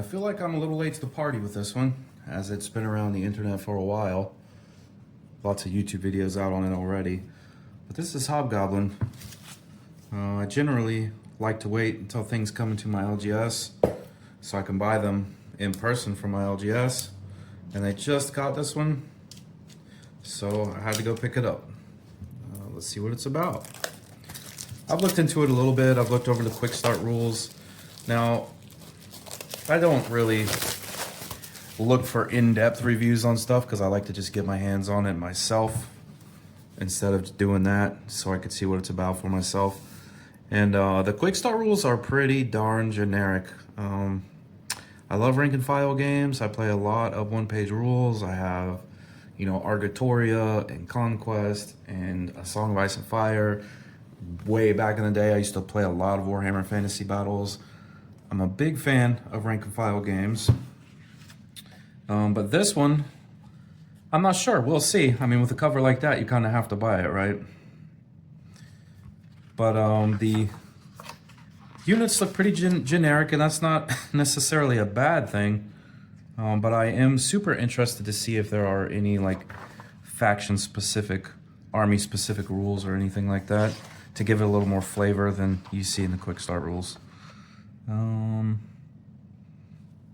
I feel like I'm a little late to the party with this one, as it's been around the internet for a while. Lots of YouTube videos out on it already. But this is Hobgoblin. I generally like to wait until things come into my LGS so I can buy them in person from my LGS. And I just got this one, so I had to go pick it up. Let's see what it's about. I've looked into it a little bit. I've looked over the quick start rules. Now, I don't really look for in-depth reviews on stuff because I like to just get my hands on it myself instead of doing that so I could see what it's about for myself. And the quick start rules are pretty darn generic. I love rank and file games. I play a lot of one-page rules. I have, you know, Argatoria and Conquest and A Song of Ice and Fire. Way back in the day, I used to play a lot of Warhammer Fantasy Battles. I'm a big fan of rank and file games. But this one, I'm not sure. We'll see. I mean, with a cover like that, you kind of have to buy it, right? But the units look pretty generic, and that's not necessarily a bad thing. But I am super interested to see if there are any like faction-specific, army-specific rules or anything like that to give it a little more flavor than you see in the quick start rules.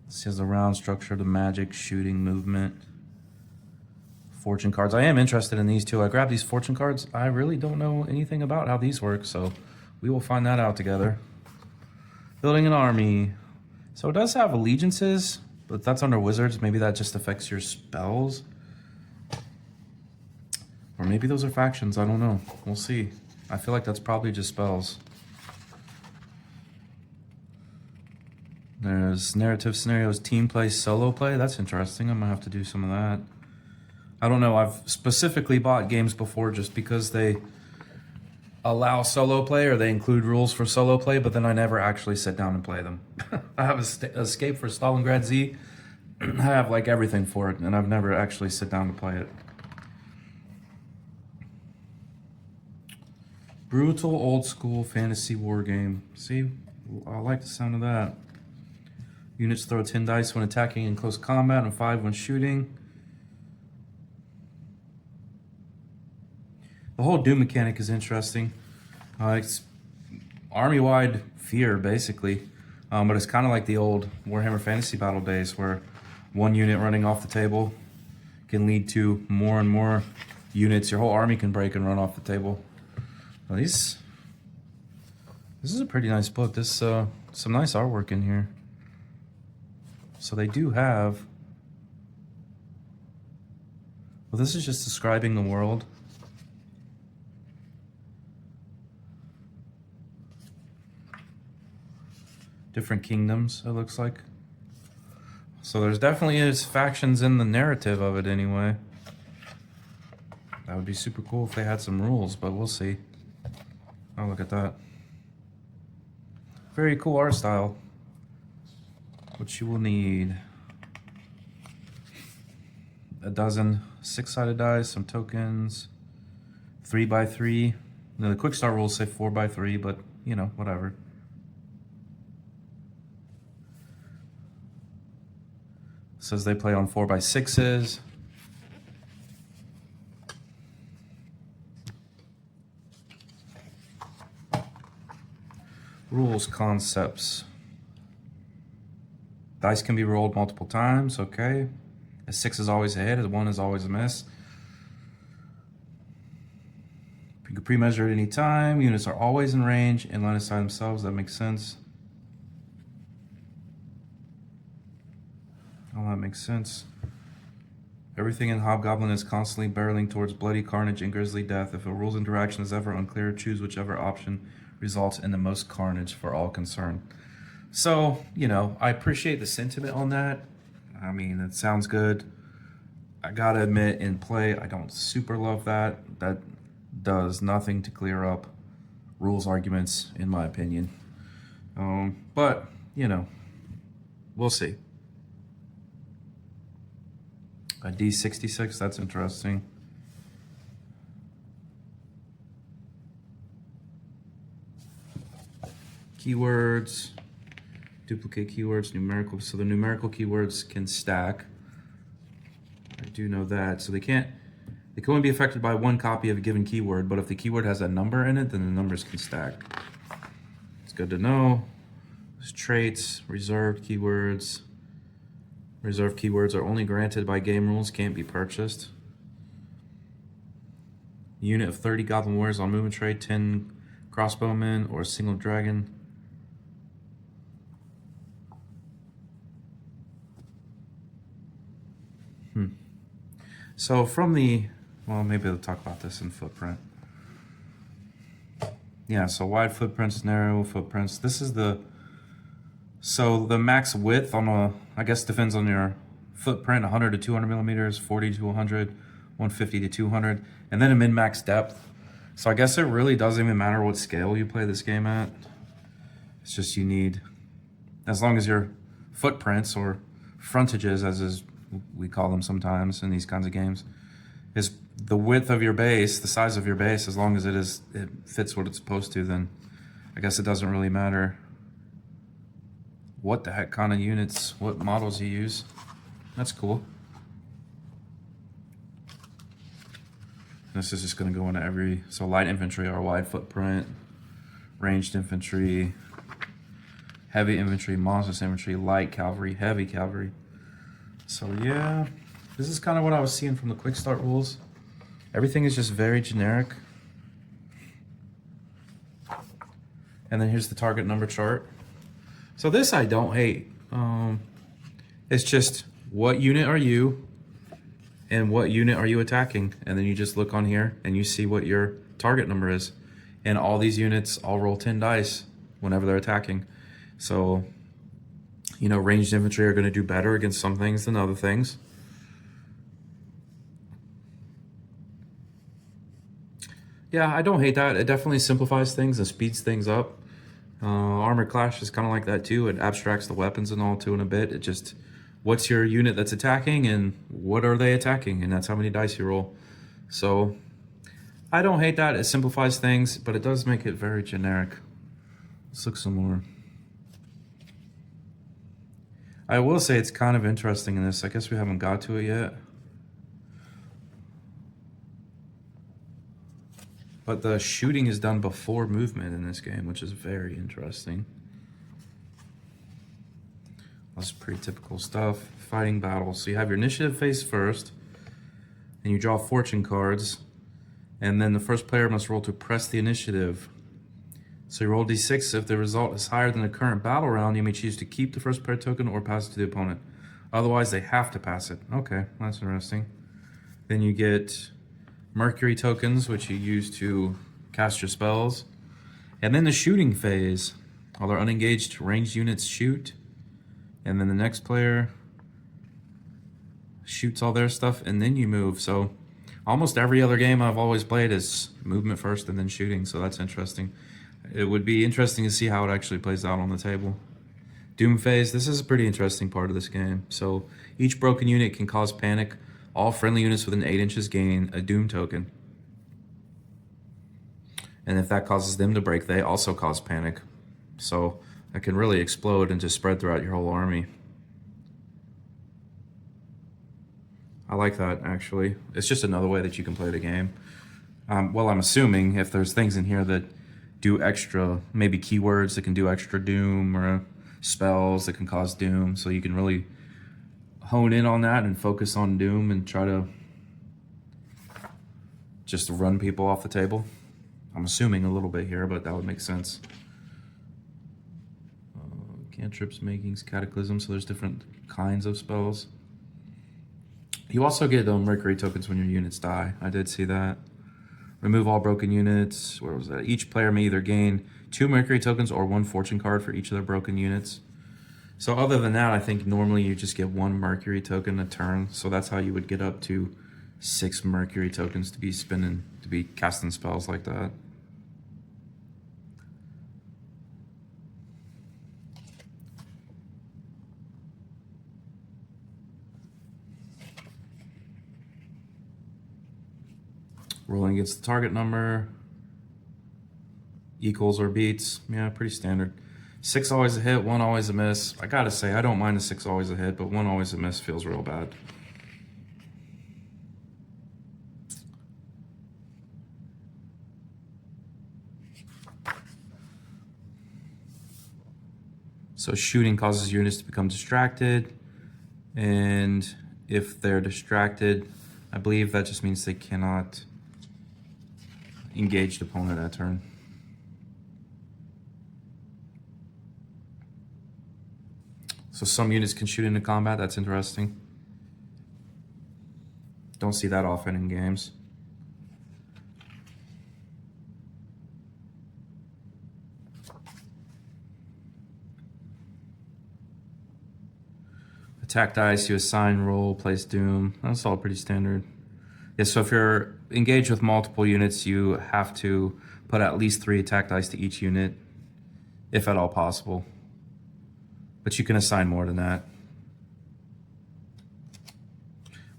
This has the round structure, the magic, shooting, movement, fortune cards. I am interested in these two. I grabbed these fortune cards. I really don't know anything about how these work, so we will find that out together. Building an army. So it does have allegiances, but that's under wizards. Maybe that just affects your spells. Or maybe those are factions. I don't know. We'll see. I feel like that's probably just spells. There's narrative scenarios, team play, solo play. That's interesting. I'm gonna have to do some of that. I don't know. I've specifically bought games before just because they allow solo play or they include rules for solo play, but then I never actually sit down and play them. I have Escape for Stalingrad Z. I have like everything for it, and I've never actually sit down to play it. Brutal old school fantasy war game. See, I like the sound of that. Units throw 10 dice when attacking in close combat and 5 when shooting. The whole Doom mechanic is interesting. It's army-wide fear, basically. But it's kind of like the old Warhammer Fantasy Battle days where one unit running off the table can lead to more and more units. Your whole army can break and run off the table. Well, this is a pretty nice book. This some nice artwork in here. So they do have... Well, this is just describing the world. Different kingdoms, it looks like. So there's definitely is factions in the narrative of it anyway. That would be super cool if they had some rules, but we'll see. Oh, look at that. Very cool art style. What you will need: a dozen 6-sided dice, some tokens, 3x3. Now, the quick start rules say 4x3, but you know, whatever. It says they play on 4x6s. Rules, concepts. Dice can be rolled multiple times, okay. A 6 is always a hit, a 1 is always a miss. You can pre-measure at any time. Units are always in range, in line of sight themselves. That makes sense. Oh, that makes sense. Everything in Hobgoblin is constantly barreling towards bloody carnage and grisly death. If a rules interaction is ever unclear, choose whichever option results in the most carnage for all concerned. So, you know, I appreciate the sentiment on that. I mean, it sounds good. I gotta admit, in play, I don't super love that. That does nothing to clear up rules arguments, in my opinion. But, you know, we'll see. A D66, that's interesting. Keywords. Duplicate keywords, numerical. So the numerical keywords can stack. I do know that. So they can only be affected by one copy of a given keyword, but if the keyword has a number in it, then the numbers can stack. It's good to know. There's traits, reserved keywords. Reserved keywords are only granted by game rules, can't be purchased. Unit of 30 goblin warriors on movement trade, 10 crossbowmen, or a single dragon. So from the, well, maybe I'll talk about this in footprint. Yeah, so wide footprints, narrow footprints. This is so the max width on a, I guess depends on your footprint, 100 to 200 millimeters, 40 to 100, 150 to 200, and then a min-max depth. So I guess it really doesn't even matter what scale you play this game at. It's just you need, as long as your footprints or frontages, as is we call them sometimes in these kinds of games, is the width of your base, the size of your base, as long as it fits what it's supposed to, then I guess it doesn't really matter what the heck kind of units, what models you use. That's cool. This is just going to go into every, so light infantry are wide footprint, ranged infantry, heavy infantry, monstrous infantry, light cavalry, heavy cavalry. So yeah, this is kind of what I was seeing from the quick start rules. Everything is just very generic. And then here's the target number chart. So this I don't hate. It's just what unit are you and what unit are you attacking? And then you just look on here and you see what your target number is. And all these units all roll 10 dice whenever they're attacking. So, you know, ranged infantry are going to do better against some things than other things. Yeah, I don't hate that. It definitely simplifies things and speeds things up. Armored Clash is kind of like that too. It abstracts the weapons and all too in a bit. It just, what's your unit that's attacking and what are they attacking? And that's how many dice you roll. So I don't hate that. It simplifies things, but it does make it very generic. Let's look some more. I will say it's kind of interesting in this. I guess we haven't got to it yet. But the shooting is done before movement in this game, which is very interesting. That's pretty typical stuff. Fighting battles. So you have your initiative phase first, and you draw fortune cards, and then the first player must roll to press the initiative. So you roll d6. If the result is higher than the current battle round, you may choose to keep the first player token or pass it to the opponent. Otherwise, they have to pass it. Okay, that's interesting. Then you get Mercury tokens, which you use to cast your spells. And then the shooting phase. All their unengaged ranged units shoot. And then the next player shoots all their stuff, and then you move. So almost every other game I've always played is movement first and then shooting, so that's interesting. It would be interesting to see how it actually plays out on the table. Doom phase, this is a pretty interesting part of this game. So each broken unit can cause panic. All friendly units within 8 inches gain a Doom token. And if that causes them to break, they also cause panic. So it can really explode and just spread throughout your whole army. I like that, actually. It's just another way that you can play the game. Well, I'm assuming if there's things in here that do extra, maybe keywords that can do extra Doom, or spells that can cause Doom, so you can really hone in on that and focus on Doom and try to just run people off the table. I'm assuming a little bit here, but that would make sense. Cantrips, makings, cataclysm, so there's different kinds of spells. You also get Mercury tokens when your units die. I did see that. Remove all broken units. Where was that? Each player may either gain 2 Mercury tokens or 1 fortune card for each of their broken units. So other than that, I think normally you just get 1 Mercury token a turn. So that's how you would get up to 6 Mercury tokens to be spinning, to be casting spells like that. Rolling against the target number. Equals or beats. Yeah, pretty standard. 6 always a hit, 1 always a miss. I gotta say, I don't mind the 6 always a hit, but 1 always a miss feels real bad. So shooting causes units to become distracted, and if they're distracted, I believe that just means they cannot engage the opponent that turn. So some units can shoot into combat, that's interesting. Don't see that often in games. Attack dice, you assign roll, place doom. That's all pretty standard. Yeah, so if you're engaged with multiple units, you have to put at least 3 attack dice to each unit, if at all possible. But you can assign more than that.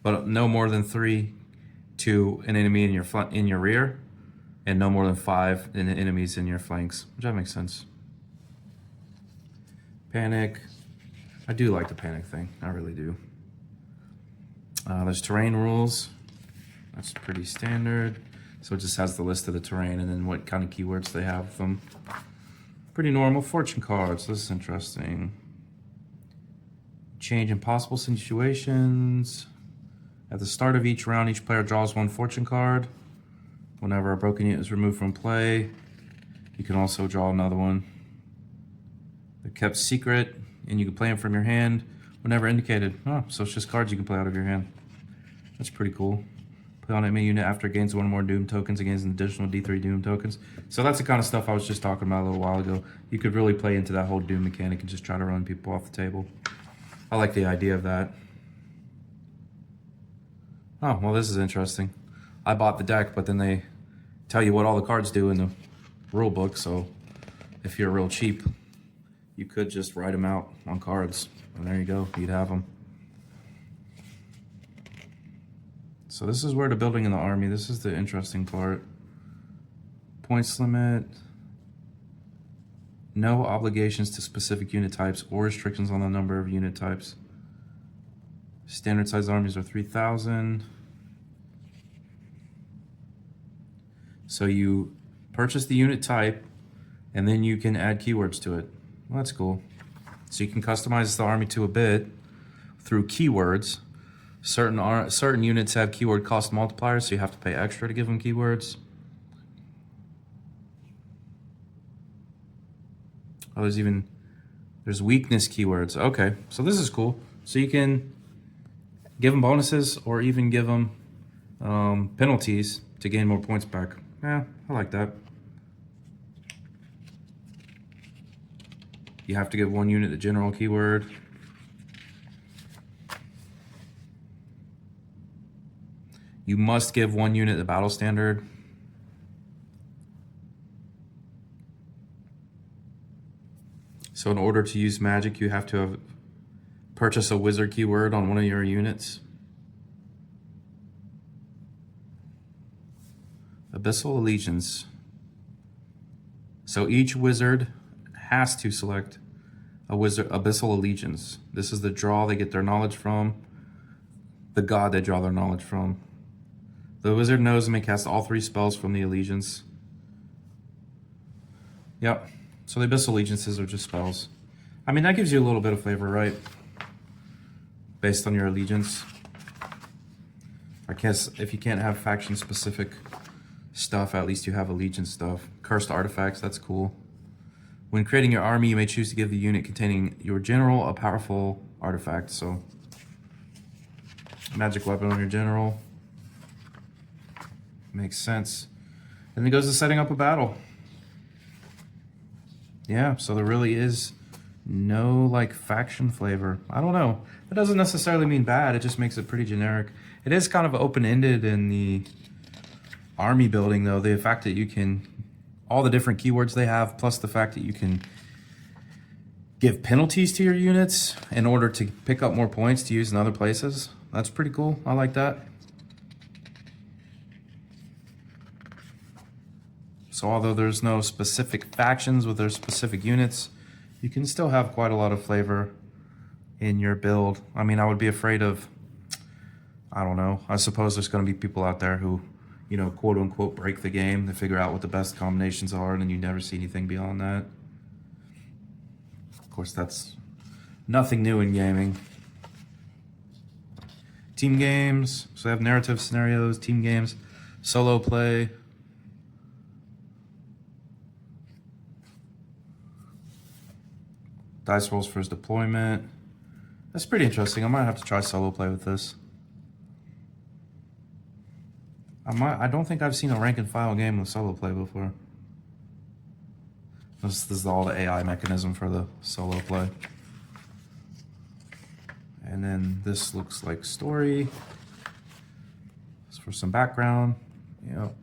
But no more than 3 to an enemy in your rear, and no more than 5 in enemies in your flanks, which that makes sense. Panic. I do like the panic thing, I really do. There's terrain rules. That's pretty standard. So it just has the list of the terrain and then what kind of keywords they have with them. Pretty normal. Fortune cards, this is interesting. Change impossible situations. At the start of each round, each player draws 1 fortune card. Whenever a broken unit is removed from play, you can also draw another one. They're kept secret, and you can play them from your hand whenever indicated. Oh, so it's just cards you can play out of your hand. That's pretty cool. Play on enemy unit after it gains 1 or more Doom tokens, it gains an additional D3 Doom tokens. So that's the kind of stuff I was just talking about a little while ago. You could really play into that whole Doom mechanic and just try to run people off the table. I like the idea of that. Oh, well, this is interesting. I bought the deck, but then they tell you what all the cards do in the rule book, so if you're real cheap, you could just write them out on cards, and there you go, you'd have them. So this is where the building in the army, this is the interesting part. Points limit, no obligations to specific unit types or restrictions on the number of unit types. Standard size armies are 3,000. So you purchase the unit type, and then you can add keywords to it. Well, that's cool. So you can customize the army to a bit through keywords. Certain units have keyword cost multipliers, so you have to pay extra to give them keywords. Oh, there's weakness keywords. Okay, so this is cool. So you can give them bonuses or even give them penalties to gain more points back. Yeah, I like that. You have to give 1 unit the general keyword. You must give 1 unit the battle standard. So in order to use magic, you have to purchase a wizard keyword on one of your units. Abyssal Allegiance. So each wizard has to select a wizard Abyssal Allegiance. This is the draw they get their knowledge from, the god they draw their knowledge from. The wizard knows and may cast all 3 spells from the allegiance. Yep. So the Abyssal Allegiances are just spells. I mean, that gives you a little bit of flavor, right? Based on your allegiance. I guess if you can't have faction-specific stuff, at least you have allegiance stuff. Cursed artifacts, that's cool. When creating your army, you may choose to give the unit containing your general a powerful artifact. So, magic weapon on your general. Makes sense. And then it goes to setting up a battle. Yeah, so there really is no like faction flavor. I don't know. That doesn't necessarily mean bad. It just makes it pretty generic. It is kind of open-ended in the army building, though. The fact that you can, all the different keywords they have, plus the fact that you can give penalties to your units in order to pick up more points to use in other places. That's pretty cool. I like that. So although there's no specific factions with their specific units, you can still have quite a lot of flavor in your build. I mean, I would be afraid of, I don't know, I suppose there's going to be people out there who, you know, quote unquote break the game to figure out what the best combinations are, and then you never see anything beyond that. Of course, that's nothing new in gaming. Team games, so I have narrative scenarios, team games, solo play. Dice rolls for his deployment. That's pretty interesting. I might have to try solo play with this. I don't think I've seen a rank and file game with solo play before. This is all the AI mechanism for the solo play. And then this looks like story. It's for some background. Yep.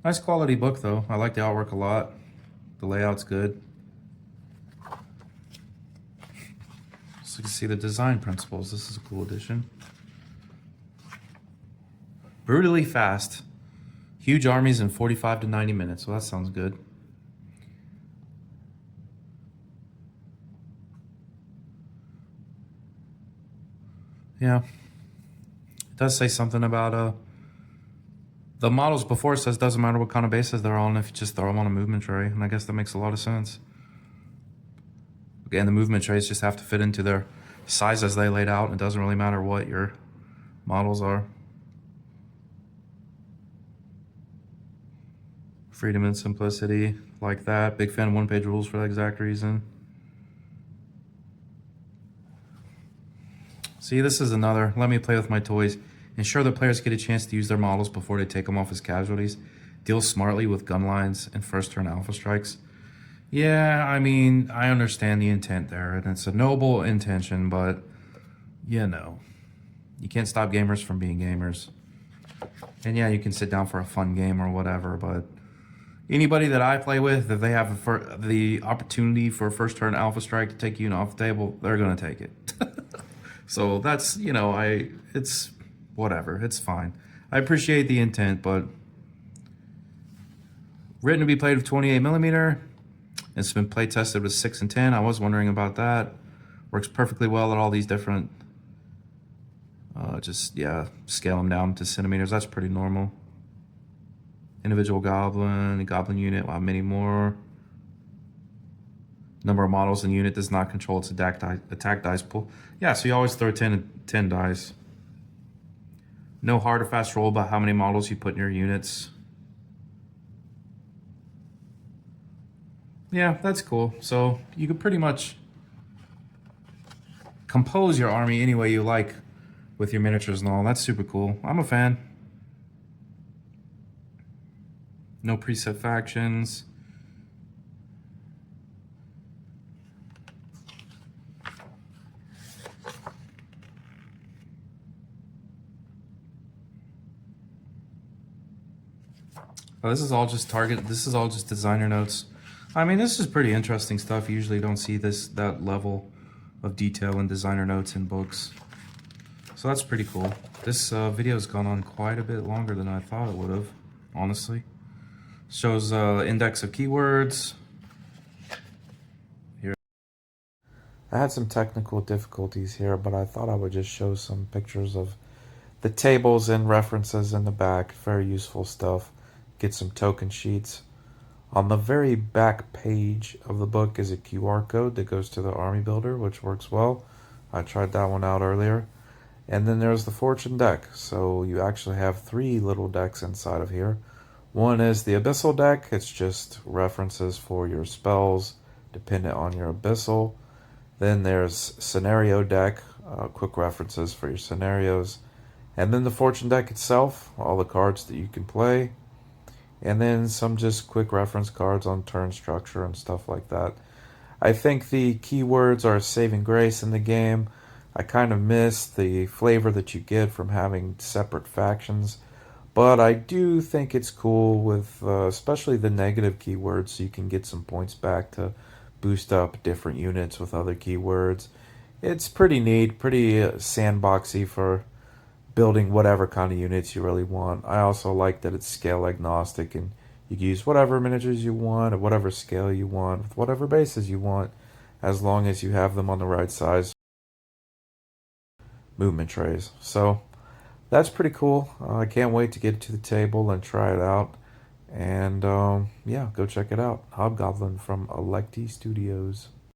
Nice quality book though. I like the artwork a lot. The layout's good. So you can see the design principles. This is a cool addition. Brutally fast. Huge armies in 45 to 90 minutes. Well, that sounds good. Yeah. It does say something about the models before. It says doesn't matter what kind of bases they're on if you just throw them on a movement tray. And I guess that makes a lot of sense. Again, the movement trays just have to fit into their size as they laid out. It doesn't really matter what your models are. Freedom and simplicity, like that. Big fan of one-page rules for that exact reason. See, this is another, let me play with my toys. Ensure the players get a chance to use their models before they take them off as casualties. Deal smartly with gun lines and first turn alpha strikes. Yeah, I mean, I understand the intent there, and it's a noble intention, but, you know, you can't stop gamers from being gamers. And yeah, you can sit down for a fun game or whatever, but anybody that I play with, if they have the opportunity for a first turn alpha strike to take you off the table, they're going to take it. So that's, you know, it's whatever. It's fine. I appreciate the intent, but written to be played with 28mm. It's been play tested with 6 and 10. I was wondering about that. Works perfectly well at all these different, scale them down to centimeters. That's pretty normal. Individual goblin, a goblin unit, wow, many more. Number of models in unit does not control its attack dice pool. Yeah, so you always throw 10 dice. No hard or fast rule about how many models you put in your units. Yeah, that's cool. So you could pretty much compose your army any way you like with your miniatures and all. That's super cool. I'm a fan. No preset factions. Oh, this is all just designer notes. I mean, this is pretty interesting stuff. You usually don't see that level of detail in designer notes in books. So that's pretty cool. This video's gone on quite a bit longer than I thought it would have, honestly. Shows index of keywords. Here. I had some technical difficulties here, but I thought I would just show some pictures of the tables and references in the back. Very useful stuff. Get some token sheets. On the very back page of the book is a QR code that goes to the army builder, which works well. I tried that one out earlier. And then there's the fortune deck. So you actually have 3 little decks inside of here. One is the abyssal deck. It's just references for your spells dependent on your abyssal. Then there's scenario deck, quick references for your scenarios. And then the fortune deck itself, all the cards that you can play. And then some just quick reference cards on turn structure and stuff like that. I think the keywords are a saving grace in the game. I kind of miss the flavor that you get from having separate factions. But I do think it's cool with especially the negative keywords, so you can get some points back to boost up different units with other keywords. It's pretty neat, pretty sandboxy for building whatever kind of units you really want. I also like that it's scale agnostic and You can use whatever miniatures you want, at whatever scale you want, with whatever bases you want, as long as you have them on the right size movement trays. So that's pretty cool. I can't wait to get to the table and try it out. And yeah, go check it out. Hobgoblin from Electi Studios.